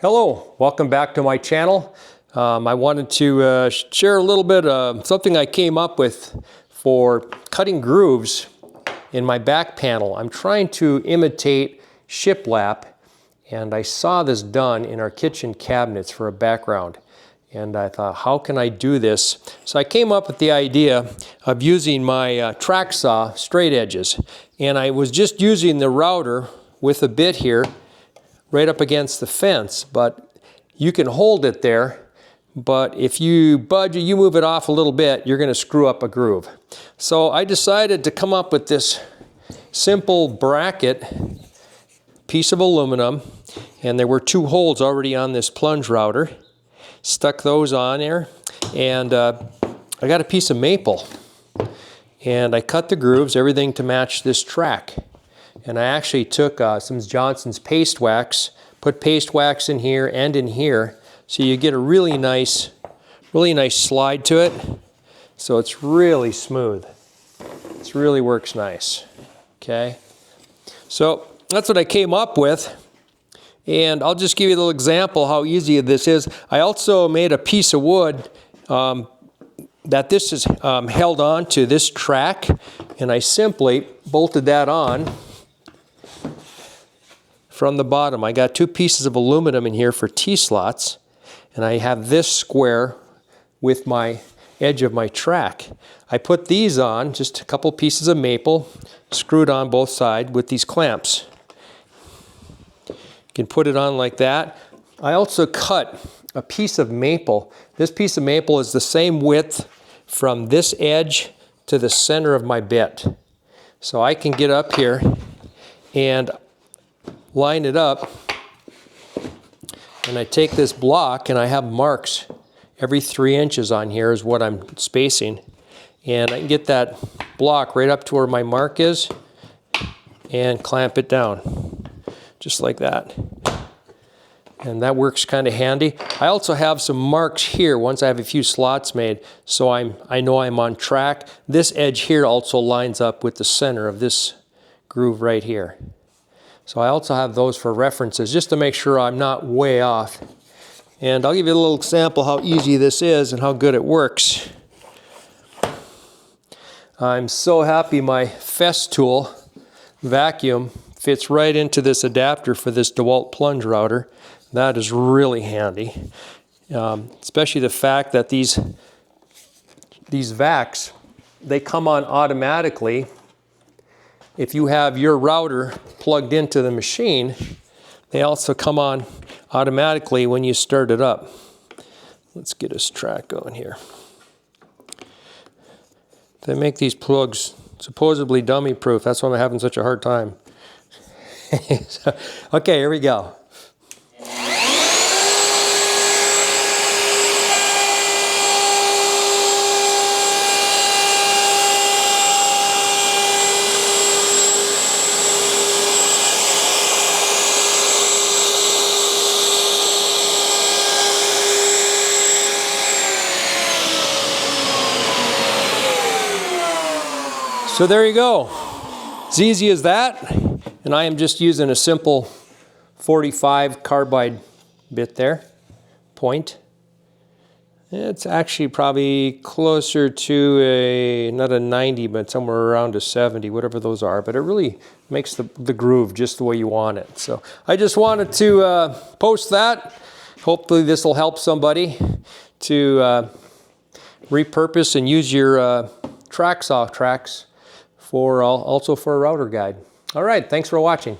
Hello, welcome back to my channel. I wanted to share a little bit of something I came up with for cutting grooves in my back panel. I'm trying to imitate shiplap, and I saw this done in our kitchen cabinets for a background. And I thought, how can I do this? So I came up with the idea of using my track saw straight edges. And I was just using the router with a bit here right up against the fence, but you can hold it there, but if you budge it, you move it off a little bit, you're gonna screw up a groove. So I decided to come up with this simple bracket piece of aluminum, and there were two holes already on this plunge router. Stuck those on there, and I got a piece of maple, and I cut the grooves, everything to match this track. And I actually took some Johnson's paste wax, put paste wax in here and in here, so you get a really nice slide to it. So it's really smooth. It really works nice. Okay. So that's what I came up with. And I'll just give you a little example how easy this is. I also made a piece of wood that this is held on to this track, and I simply bolted that on from the bottom. I got two pieces of aluminum in here for T-slots, and I have this square with my edge of my track. I put these on, just a couple pieces of maple, screwed on both sides with these clamps. You can put it on like that. I also cut a piece of maple. This piece of maple is the same width from this edge to the center of my bit. So I can get up here and line it up, and I take this block, and I have marks every 3 inches on here is what I'm spacing, and I can get that block right up to where my mark is and clamp it down just like that, and that works kind of handy. I also have some marks here once I have a few slots made, so I know I'm on track. This edge here also lines up with the center of this groove right here. So I also have those for references, just to make sure I'm not way off. And I'll give you a little example how easy this is and how good it works. I'm so happy my Festool vacuum fits right into this adapter for this DeWalt plunge router. That is really handy, especially the fact that these vacs, they come on automatically. If you have your router plugged into the machine, they also come on automatically when you start it up. Let's get this track going here. They make these plugs supposedly dummy proof. That's why I'm having such a hard time. Okay, here we go. So there you go. As easy as that. And I am just using a simple 45 carbide bit there, point. It's actually probably closer to not a 90, but somewhere around a 70, whatever those are. But it really makes the groove just the way you want it. So I just wanted to post that. Hopefully this will help somebody to repurpose and use your track saw tracks also for a router guide. All right, thanks for watching.